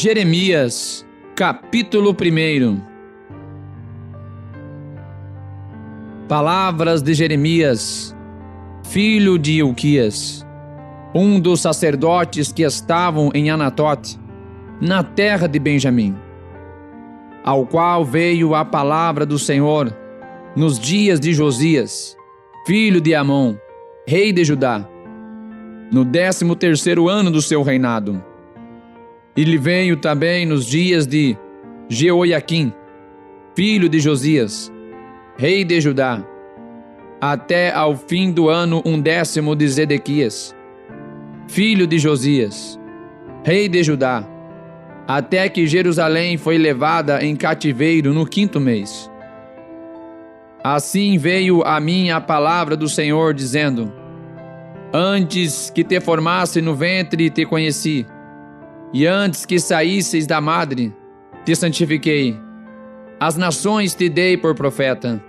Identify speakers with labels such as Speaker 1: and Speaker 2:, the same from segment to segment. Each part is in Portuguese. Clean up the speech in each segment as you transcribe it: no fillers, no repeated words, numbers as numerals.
Speaker 1: Jeremias, capítulo 1. Palavras de Jeremias, filho de Ilquias, um dos sacerdotes que estavam em Anatote, na terra de Benjamim, ao qual veio a palavra do Senhor nos dias de Josias, filho de Amon, rei de Judá, no 13º ano do seu reinado. E lhe veio também nos dias de Jeoiaquim, filho de Josias, rei de Judá, até ao fim do ano 10º de Zedequias, filho de Josias, rei de Judá, até que Jerusalém foi levada em cativeiro no 5º mês. Assim veio a mim a palavra do Senhor, dizendo: Antes que te formasse no ventre te conheci, e antes que saísseis da madre, te santifiquei. As nações te dei por profeta.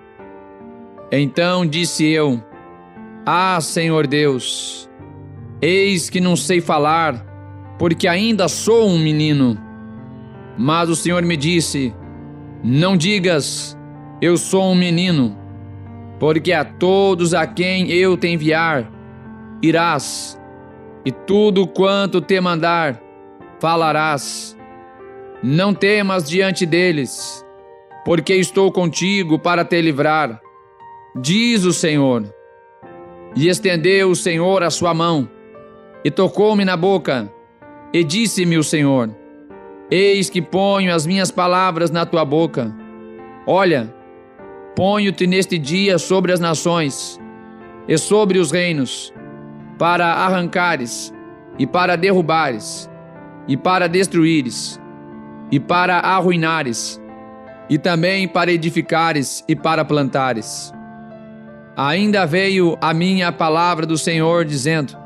Speaker 1: Então disse eu: Ah, Senhor Deus, eis que não sei falar, porque ainda sou um menino. Mas o Senhor me disse: Não digas, eu sou um menino, porque a todos a quem eu te enviar, irás, e tudo quanto te mandar, falarás. Não temas diante deles, porque estou contigo para te livrar, diz o Senhor. E estendeu o Senhor a sua mão, e tocou-me na boca, e disse-me o Senhor: Eis que ponho as minhas palavras na tua boca. Olha, ponho-te neste dia sobre as nações, e sobre os reinos, para arrancares, e para derrubares, e para destruíres, e para arruinares, e também para edificares e para plantares. Ainda veio a mim a palavra do Senhor, dizendo: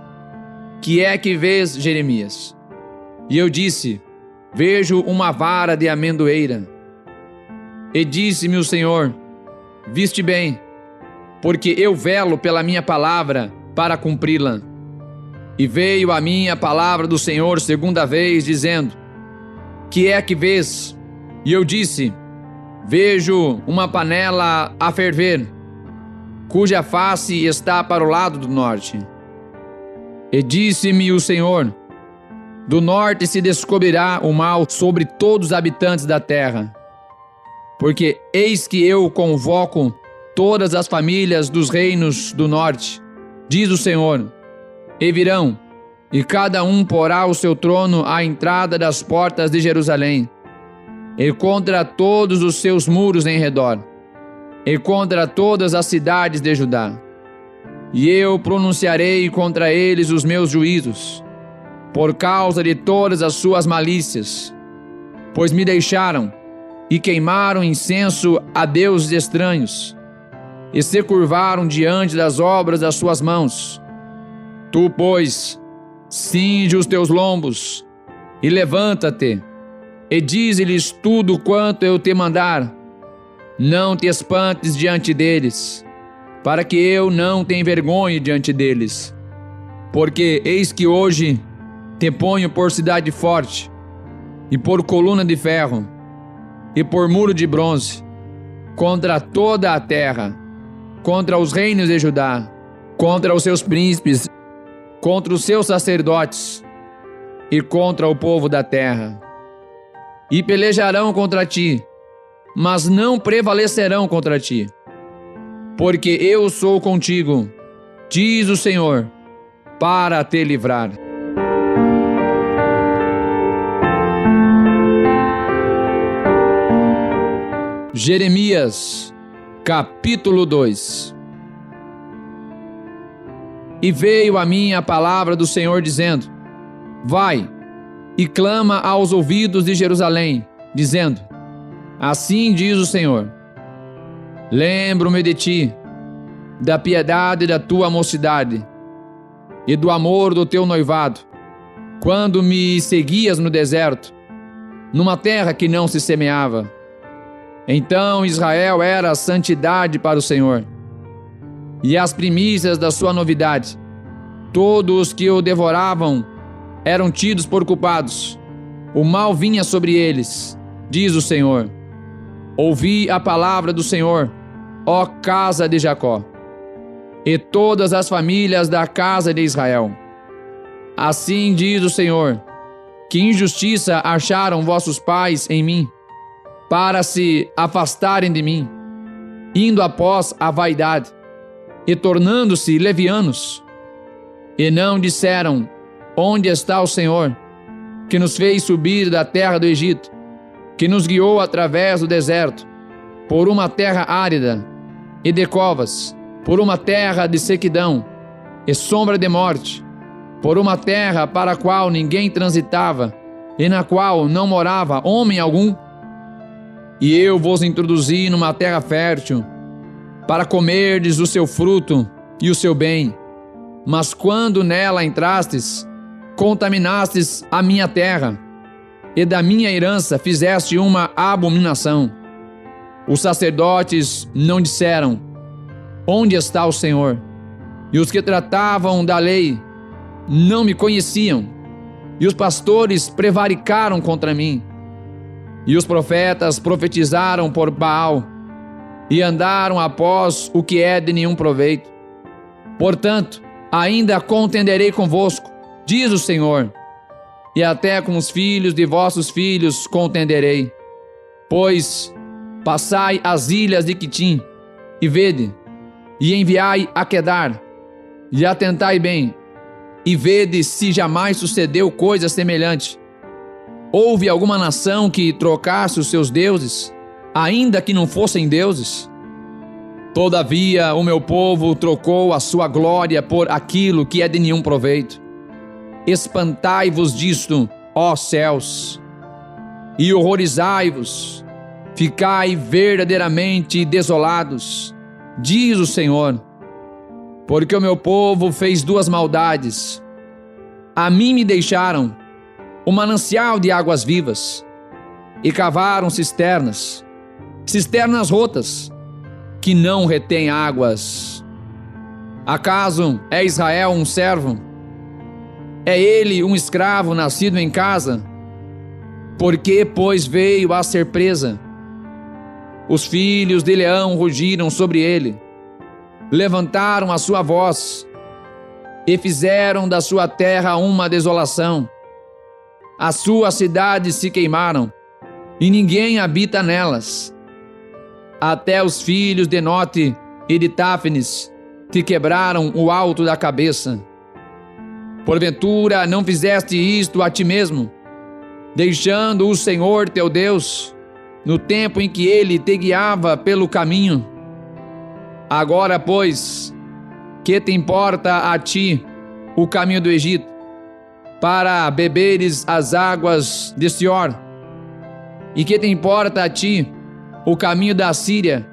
Speaker 1: Que é que vês, Jeremias? E eu disse: Vejo uma vara de amendoeira. E disse-me o Senhor: Viste bem, porque eu velo pela minha palavra para cumpri-la. E veio a mim a palavra do Senhor segunda vez, dizendo: Que é que vês? E eu disse: Vejo uma panela a ferver, cuja face está para o lado do norte. E disse-me o Senhor: Do norte se descobrirá o mal sobre todos os habitantes da terra. Porque eis que eu convoco todas as famílias dos reinos do norte, diz o Senhor, e virão, e cada um porá o seu trono à entrada das portas de Jerusalém, e contra todos os seus muros em redor, e contra todas as cidades de Judá. E eu pronunciarei contra eles os meus juízos, por causa de todas as suas malícias, pois me deixaram e queimaram incenso a deuses estranhos, e se curvaram diante das obras das suas mãos. Tu, pois, cinge os teus lombos, e levanta-te, e dize-lhes tudo quanto eu te mandar. Não te espantes diante deles, para que eu não te envergonhe diante deles. Porque eis que hoje te ponho por cidade forte, e por coluna de ferro, e por muro de bronze, contra toda a terra, contra os reinos de Judá, contra os seus príncipes, contra os seus sacerdotes, e contra o povo da terra. E pelejarão contra ti, mas não prevalecerão contra ti, porque eu sou contigo, diz o Senhor, para te livrar. Jeremias, capítulo 2. E veio a mim a palavra do Senhor, dizendo: Vai, e clama aos ouvidos de Jerusalém, dizendo: Assim diz o Senhor: Lembro-me de ti, da piedade da tua mocidade, e do amor do teu noivado, quando me seguias no deserto, numa terra que não se semeava. Então Israel era a santidade para o Senhor, e as primícias da sua novidade. Todos os que o devoravam eram tidos por culpados, o mal vinha sobre eles, diz o Senhor. Ouvi a palavra do Senhor, ó casa de Jacó, e todas as famílias da casa de Israel. Assim diz o Senhor, que injustiça acharam vossos pais em mim, para se afastarem de mim, indo após a vaidade, e tornando-se levianos. E não disseram, onde está o Senhor, que nos fez subir da terra do Egito, que nos guiou através do deserto, por uma terra árida e de covas, por uma terra de sequidão e sombra de morte, por uma terra para a qual ninguém transitava e na qual não morava homem algum. E eu vos introduzi numa terra fértil, para comerdes o seu fruto e o seu bem. Mas quando nela entrastes, contaminastes a minha terra, e da minha herança fizeste uma abominação. Os sacerdotes não disseram, onde está o Senhor? E os que tratavam da lei não me conheciam, e os pastores prevaricaram contra mim, e os profetas profetizaram por Baal, e andaram após o que é de nenhum proveito. Portanto, ainda contenderei convosco, diz o Senhor, e até com os filhos de vossos filhos contenderei. Pois passai as ilhas de Quitim, e vede, e enviai a Quedar, e atentai bem, e vede se jamais sucedeu coisa semelhante. Houve alguma nação que trocasse os seus deuses, ainda que não fossem deuses? Todavia o meu povo trocou a sua glória por aquilo que é de nenhum proveito. Espantai-vos disto, ó céus, e horrorizai-vos, ficai verdadeiramente desolados, diz o Senhor, porque o meu povo fez duas maldades. A mim me deixaram o manancial de águas vivas, e cavaram cisternas rotas, que não retêm águas. Acaso é Israel um servo? É ele um escravo nascido em casa? Por que, pois, veio a ser presa? Os filhos de leão rugiram sobre ele, levantaram a sua voz, e fizeram da sua terra uma desolação. As suas cidades se queimaram, e ninguém habita nelas. Até os filhos de Note e de Táfnis te quebraram o alto da cabeça. Porventura não fizeste isto a ti mesmo, deixando o Senhor teu Deus, no tempo em que ele te guiava pelo caminho? Agora, pois, que te importa a ti o caminho do Egito, para beberes as águas de Sior? E que te importa a ti o caminho da Síria,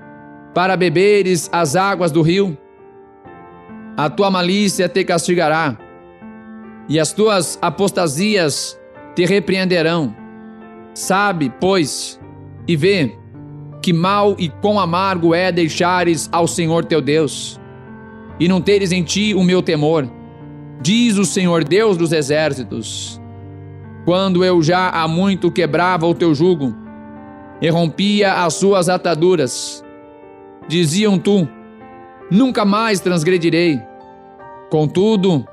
Speaker 1: para beberes as águas do rio? A tua malícia te castigará, e as tuas apostasias te repreenderão. Sabe, pois, e vê, que mal e quão amargo é deixares ao Senhor teu Deus, e não teres em ti o meu temor, diz o Senhor Deus dos exércitos. Quando eu já há muito quebrava o teu jugo, e rompia as suas ataduras, diziam tu, nunca mais transgredirei. Contudo,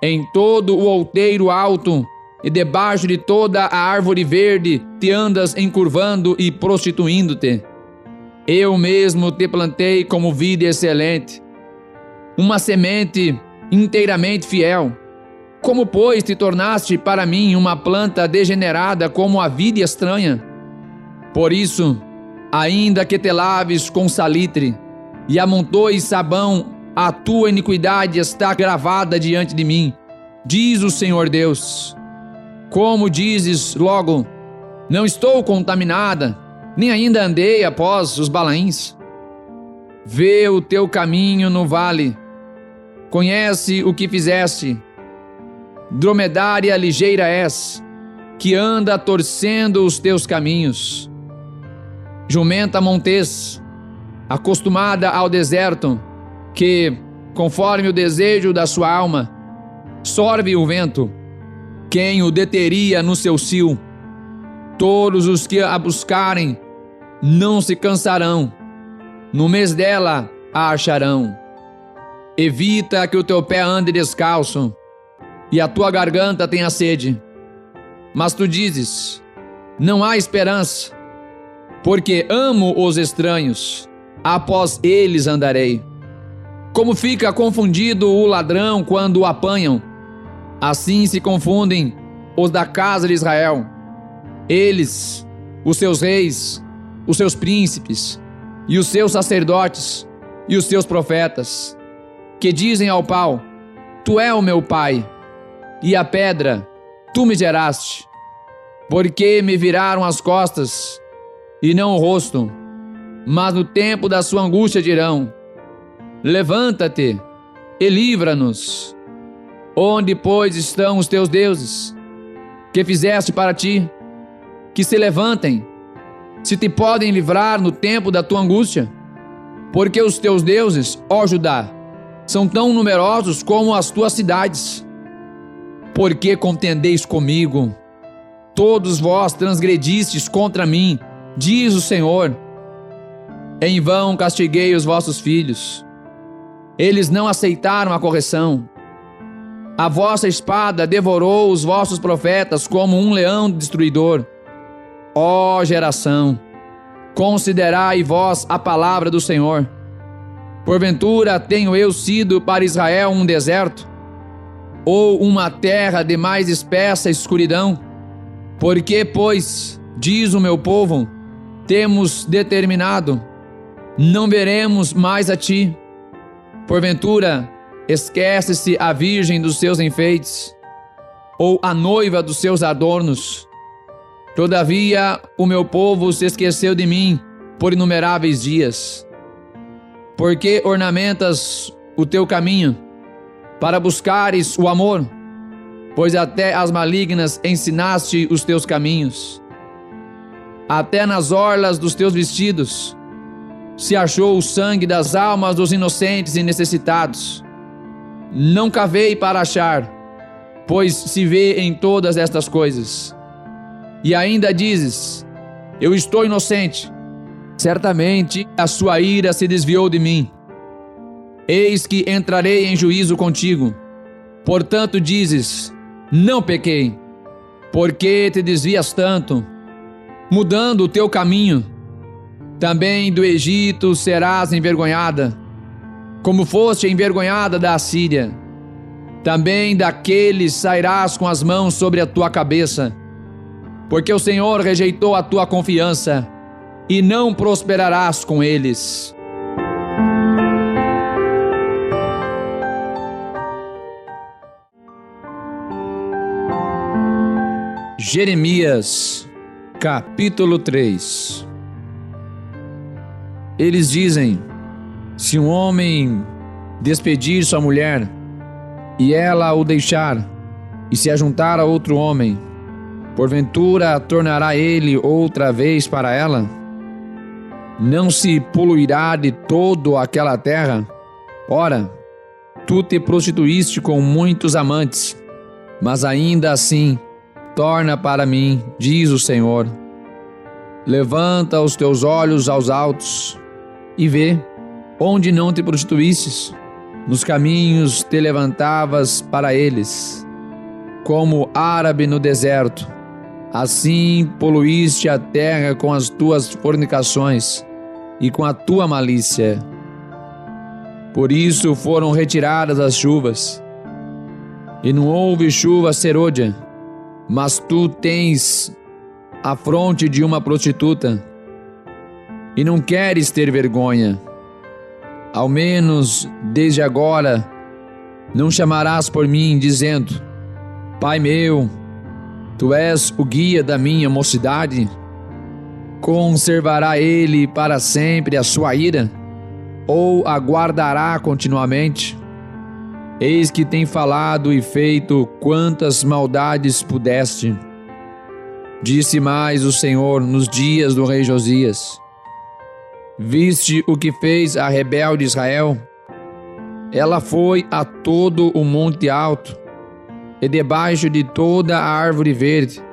Speaker 1: em todo o outeiro alto e debaixo de toda a árvore verde te andas encurvando e prostituindo-te. Eu mesmo te plantei como vide excelente, uma semente inteiramente fiel. Como, pois, te tornaste para mim uma planta degenerada como a vide estranha? Por isso, ainda que te laves com salitre e amontoes sabão, a tua iniquidade está gravada diante de mim, diz o Senhor Deus. Como dizes logo, não estou contaminada, nem ainda andei após os Balaíns? Vê o teu caminho no vale, conhece o que fizeste. Dromedária ligeira és, que anda torcendo os teus caminhos. Jumenta montês, acostumada ao deserto, que, conforme o desejo da sua alma, sorve o vento. Quem o deteria no seu cio? Todos os que a buscarem não se cansarão. No mês dela a acharão. Evita que o teu pé ande descalço e a tua garganta tenha sede. Mas tu dizes: não há esperança, porque amo os estranhos, após eles andarei. Como fica confundido o ladrão quando o apanham, assim se confundem os da casa de Israel. Eles, os seus reis, os seus príncipes, e os seus sacerdotes, e os seus profetas, que dizem ao pau: tu é o meu pai, e à pedra, tu me geraste. Porque me viraram as costas, e não o rosto, mas no tempo da sua angústia dirão: levanta-te e livra-nos. Onde, pois, estão os teus deuses, que fizeste para ti, que se levantem, se te podem livrar no tempo da tua angústia? Porque os teus deuses, ó Judá, são tão numerosos como as tuas cidades. Porque contendeis comigo? Todos vós transgredistes contra mim, diz o Senhor. Em vão castiguei os vossos filhos. Eles não aceitaram a correção. A vossa espada devorou os vossos profetas como um leão destruidor. Ó geração, considerai vós a palavra do Senhor. Porventura tenho eu sido para Israel um deserto, ou uma terra de mais espessa escuridão? Porque, pois, diz o meu povo, temos determinado, não veremos mais a ti. Porventura, esquece-se a virgem dos seus enfeites, ou a noiva dos seus adornos. Todavia, o meu povo se esqueceu de mim por inumeráveis dias. Porque ornamentas o teu caminho, para buscares o amor? Pois até as malignas ensinaste os teus caminhos. Até nas orlas dos teus vestidos se achou o sangue das almas dos inocentes e necessitados. Não cavei para achar, pois se vê em todas estas coisas. E ainda dizes: eu estou inocente. Certamente a sua ira se desviou de mim. Eis que entrarei em juízo contigo. Portanto dizes: não pequei. Porque te desvias tanto, mudando o teu caminho? Também do Egito serás envergonhada, como foste envergonhada da Assíria. Também daqueles sairás com as mãos sobre a tua cabeça, porque o Senhor rejeitou a tua confiança, e não prosperarás com eles. Jeremias, capítulo 3. Eles dizem: se um homem despedir sua mulher, e ela o deixar, e se ajuntar a outro homem, porventura tornará ele outra vez para ela? Não se poluirá de todo aquela terra? Ora, tu te prostituíste com muitos amantes, mas ainda assim torna para mim, diz o Senhor. Levanta os teus olhos aos altos e vê, onde não te prostituístes, nos caminhos te levantavas para eles, como árabe no deserto. Assim poluíste a terra com as tuas fornicações e com a tua malícia. Por isso foram retiradas as chuvas, e não houve chuva serôdia. Mas tu tens a fronte de uma prostituta, e não queres ter vergonha. Ao menos desde agora não chamarás por mim, dizendo: Pai meu, tu és o guia da minha mocidade? Conservará ele para sempre a sua ira? Ou aguardará continuamente? Eis que tem falado e feito quantas maldades pudeste. Disse mais o Senhor nos dias do rei Josias: viste o que fez a rebelde Israel? Ela foi a todo o monte alto, e debaixo de toda a árvore verde,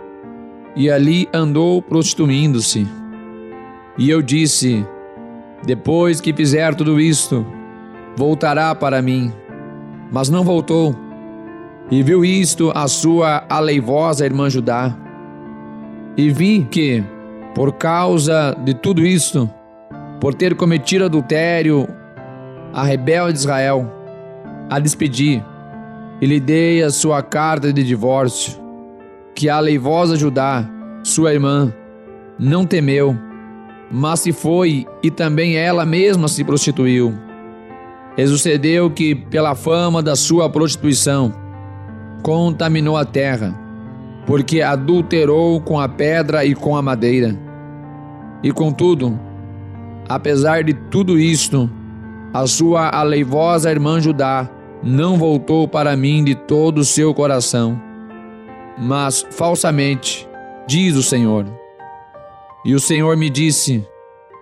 Speaker 1: e ali andou prostituindo-se. E eu disse: depois que fizer tudo isto, voltará para mim. Mas não voltou. E viu isto a sua aleivosa irmã Judá. E vi que, por causa de tudo isto, por ter cometido adultério, a rebelde Israel, a despedi, e lhe dei a sua carta de divórcio, que a aleivosa Judá, sua irmã, não temeu, mas se foi, e também ela mesma se prostituiu. E sucedeu que, pela fama da sua prostituição, contaminou a terra, porque adulterou com a pedra e com a madeira. E contudo, apesar de tudo isto, a sua aleivosa irmã Judá não voltou para mim de todo o seu coração, mas falsamente, diz o Senhor. E o Senhor me disse: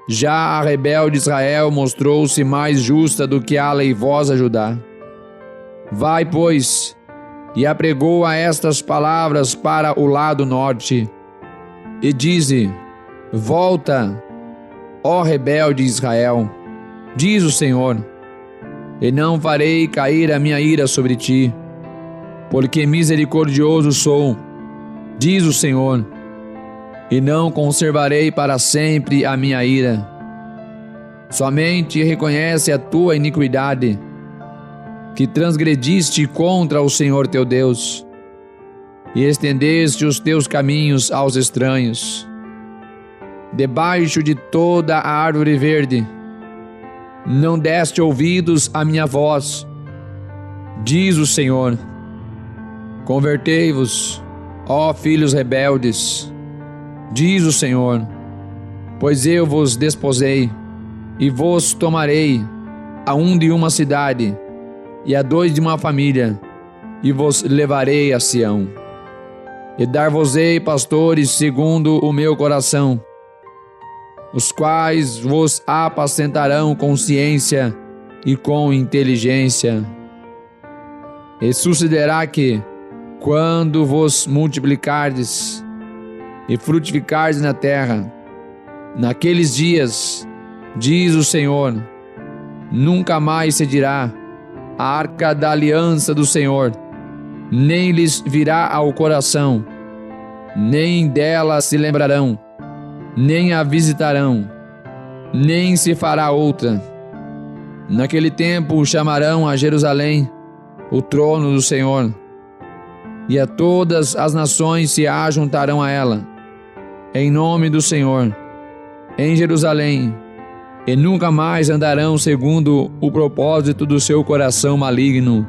Speaker 1: já a rebelde Israel mostrou-se mais justa do que a aleivosa Judá. Vai, pois, e apregoa estas palavras para o lado norte, e dize: volta, ó rebelde Israel, diz o Senhor, e não farei cair a minha ira sobre ti, porque misericordioso sou, diz o Senhor, e não conservarei para sempre a minha ira. Somente reconhece a tua iniquidade, que transgrediste contra o Senhor teu Deus, e estendeste os teus caminhos aos estranhos. Debaixo de toda a árvore verde, não deste ouvidos à minha voz, diz o Senhor. Convertei-vos, ó filhos rebeldes, diz o Senhor, pois eu vos desposei, e vos tomarei, a um de uma cidade, e a dois de uma família, e vos levarei a Sião. E dar-vos-ei pastores segundo o meu coração, os quais vos apacentarão com ciência e com inteligência. E sucederá que, quando vos multiplicardes e frutificardes na terra, naqueles dias, diz o Senhor, nunca mais se dirá: a arca da aliança do Senhor, nem lhes virá ao coração, nem dela se lembrarão, nem a visitarão, nem se fará outra. Naquele tempo chamarão a Jerusalém o trono do Senhor, e a todas as nações se ajuntarão a ela, em nome do Senhor, em Jerusalém, e nunca mais andarão segundo o propósito do seu coração maligno.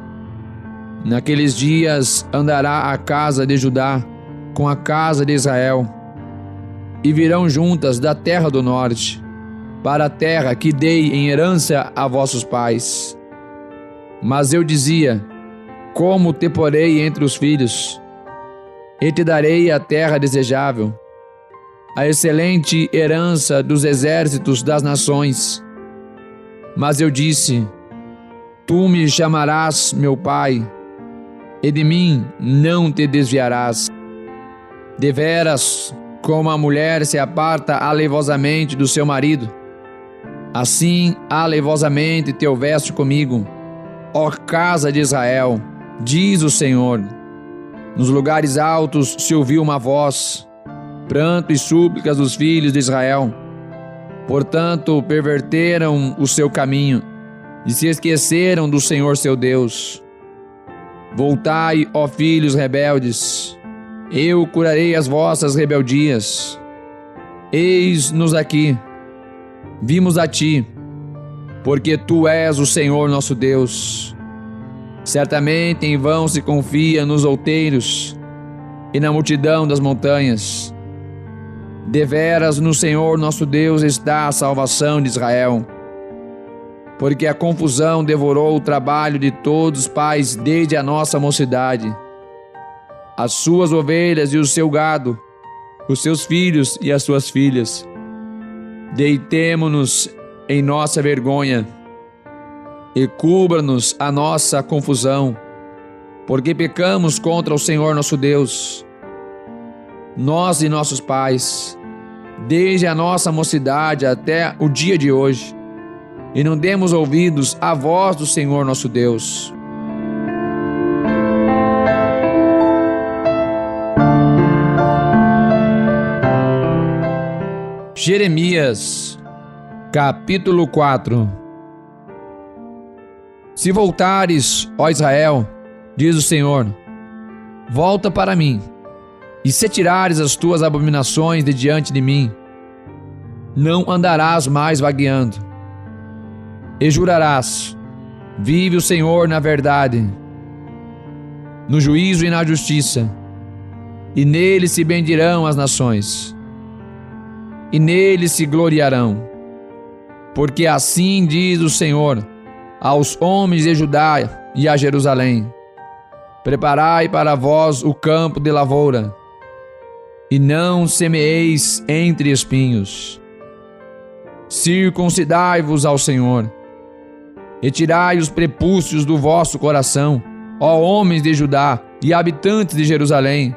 Speaker 1: Naqueles dias andará a casa de Judá com a casa de Israel, e virão juntas da terra do norte, para a terra que dei em herança a vossos pais. Mas eu dizia: como te porei entre os filhos, e te darei a terra desejável, a excelente herança dos exércitos das nações. Mas eu disse: tu me chamarás meu pai, e de mim não te desviarás. Deveras, como a mulher se aparta aleivosamente do seu marido, assim aleivosamente te houveste comigo, ó casa de Israel, diz o Senhor. Nos lugares altos se ouviu uma voz, pranto e súplicas dos filhos de Israel. Portanto, perverteram o seu caminho e se esqueceram do Senhor seu Deus. Voltai, ó filhos rebeldes, eu curarei as vossas rebeldias. Eis-nos aqui, vimos a ti, porque tu és o Senhor nosso Deus. Certamente em vão se confia nos outeiros e na multidão das montanhas. Deveras no Senhor nosso Deus está a salvação de Israel, porque a confusão devorou o trabalho de todos os pais desde a nossa mocidade. As suas ovelhas e o seu gado, os seus filhos e as suas filhas. Deitemo-nos em nossa vergonha e cubra-nos a nossa confusão, porque pecamos contra o Senhor nosso Deus. nós e nossos pais, desde a nossa mocidade até o dia de hoje, e não demos ouvidos à voz do Senhor nosso Deus. Jeremias, capítulo 4. Se voltares, ó Israel, diz o Senhor, volta para mim, e se tirares as tuas abominações de diante de mim, não andarás mais vagueando. E jurarás, vive o Senhor na verdade, no juízo e na justiça, e nele se bendirão as nações, e nele se gloriarão. Porque assim diz o Senhor aos homens de Judá e a Jerusalém: preparai para vós o campo de lavoura, e não semeeis entre espinhos. Circuncidai-vos ao Senhor, e tirai os prepúcios do vosso coração, ó homens de Judá e habitantes de Jerusalém,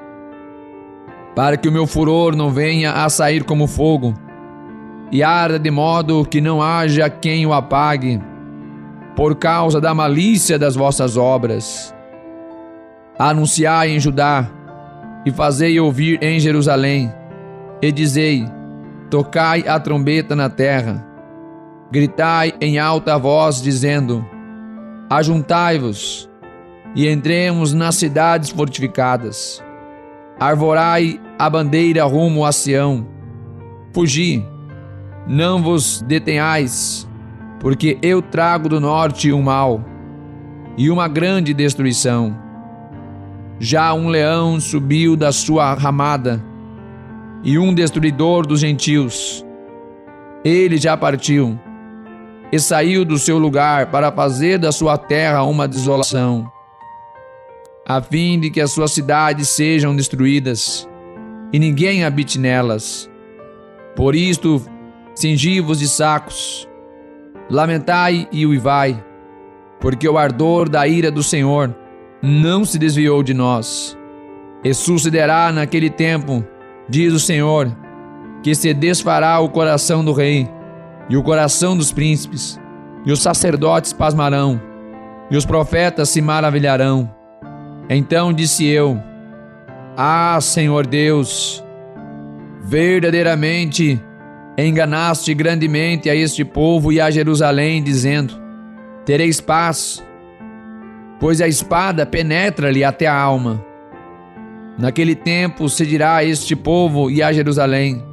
Speaker 1: para que o meu furor não venha a sair como fogo, e arda de modo que não haja quem o apague, por causa da malícia das vossas obras. Anunciai em Judá, e fazei ouvir em Jerusalém, e dizei: tocai a trombeta na terra, gritai em alta voz, dizendo: ajuntai-vos, e entremos nas cidades fortificadas. Arvorai a bandeira rumo a Sião. Fugi, não vos detenhais, porque eu trago do norte um mal e uma grande destruição. Já um leão subiu da sua ramada, e um destruidor dos gentios. Ele já partiu e saiu do seu lugar para fazer da sua terra uma desolação, a fim de que as suas cidades sejam destruídas e ninguém habite nelas. Por isto, cingi-vos de sacos, lamentai e uivai, porque o ardor da ira do Senhor não se desviou de nós. E sucederá naquele tempo, diz o Senhor, que se desfará o coração do rei e o coração dos príncipes, e os sacerdotes pasmarão, e os profetas se maravilharão. Então disse eu: ah, Senhor Deus, verdadeiramente enganaste grandemente a este povo e a Jerusalém, dizendo: tereis paz, pois a espada penetra-lhe até a alma. Naquele tempo se dirá a este povo e a Jerusalém: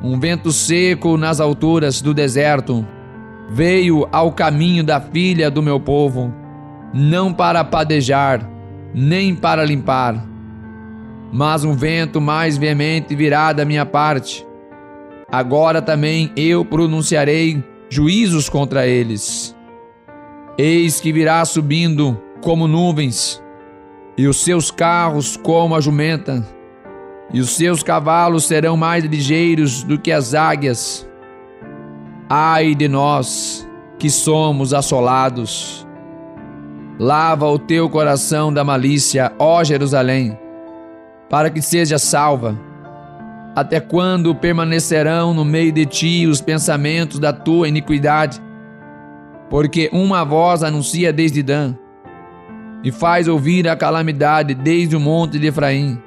Speaker 1: um vento seco nas alturas do deserto veio ao caminho da filha do meu povo, não para padejar, nem para limpar, mas um vento mais veemente virá da minha parte. Agora também eu pronunciarei juízos contra eles. Eis que virá subindo como nuvens, e os seus carros como a jumenta, e os seus cavalos serão mais ligeiros do que as águias. Ai de nós, que somos assolados! Lava o teu coração da malícia, ó Jerusalém, para que seja salva. Até quando permanecerão no meio de ti os pensamentos da tua iniquidade? Porque uma voz anuncia desde Dan, e faz ouvir a calamidade desde o monte de Efraim.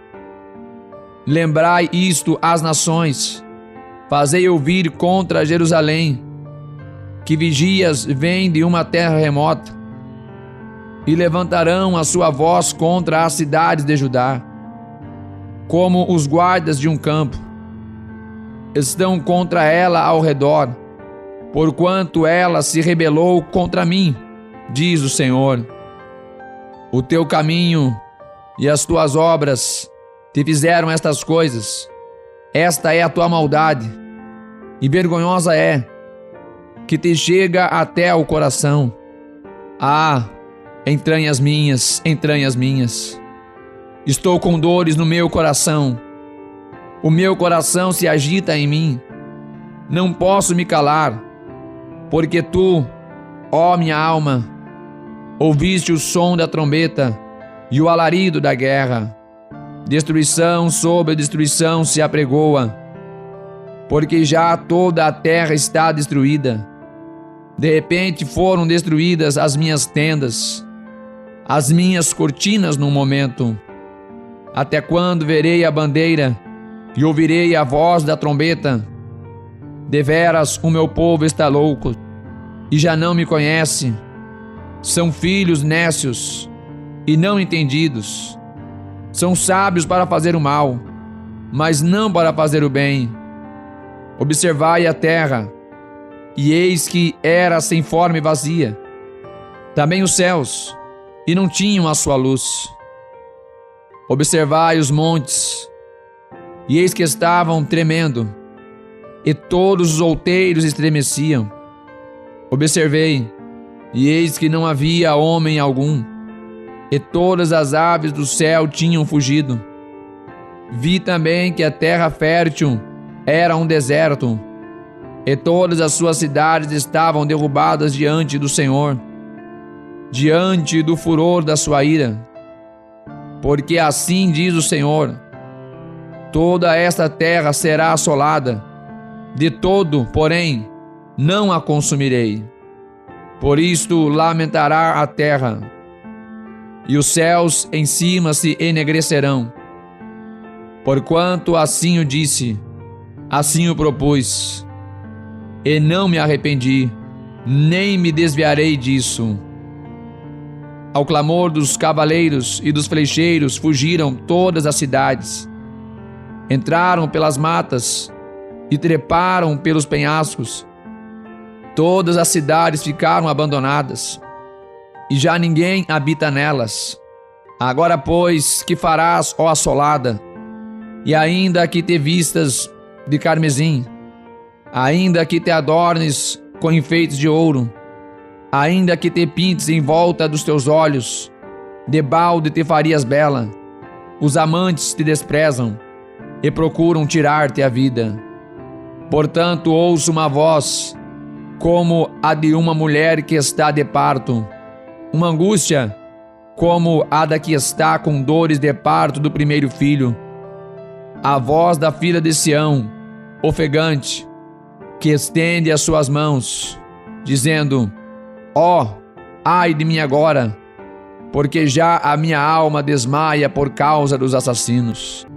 Speaker 1: Lembrai isto às nações, fazei ouvir contra Jerusalém, que vigias vêm de uma terra remota, e levantarão a sua voz contra as cidades de Judá, como os guardas de um campo. Estão contra ela ao redor, porquanto ela se rebelou contra mim, diz o Senhor. O teu caminho e as tuas obras te fizeram estas coisas. Esta é a tua maldade, e vergonhosa é, que te chega até ao coração. Ah, entranhas minhas, entranhas minhas. Estou com dores no meu coração. O meu coração se agita em mim. Não posso me calar, porque tu, ó minha alma, ouviste o som da trombeta e o alarido da guerra. Destruição sobre destruição se apregoa, porque já toda a terra está destruída. De repente foram destruídas as minhas tendas, as minhas cortinas num momento. Até quando verei a bandeira e ouvirei a voz da trombeta? Deveras o meu povo está louco e já não me conhece. São filhos nécios e não entendidos. São sábios para fazer o mal, mas não para fazer o bem. Observai a terra, e eis que era sem forma e vazia. Também os céus, e não tinham a sua luz. Observai os montes, e eis que estavam tremendo, e todos os outeiros estremeciam. Observei, e eis que não havia homem algum, e todas as aves do céu tinham fugido. Vi também que a terra fértil era um deserto, e todas as suas cidades estavam derrubadas diante do Senhor, diante do furor da sua ira. Porque assim diz o Senhor: toda esta terra será assolada, de todo, porém, não a consumirei. Por isto lamentará a terra, e os céus em cima se enegrecerão. Porquanto assim o disse, assim o propus, e não me arrependi, nem me desviarei disso. Ao clamor dos cavaleiros e dos flecheiros fugiram todas as cidades. Entraram pelas matas e treparam pelos penhascos. Todas as cidades ficaram abandonadas, e já ninguém habita nelas. Agora, pois, que farás, ó assolada? E ainda que te vistas de carmesim, ainda que te adornes com enfeites de ouro, ainda que te pintes em volta dos teus olhos, debalde te farias bela. Os amantes te desprezam e procuram tirar-te a vida. Portanto, ouço uma voz como a de uma mulher que está de parto, uma angústia como a da que está com dores de parto do primeiro filho. A voz da filha de Sião, ofegante, que estende as suas mãos, dizendo: ó, ai de mim agora, porque já a minha alma desmaia por causa dos assassinos.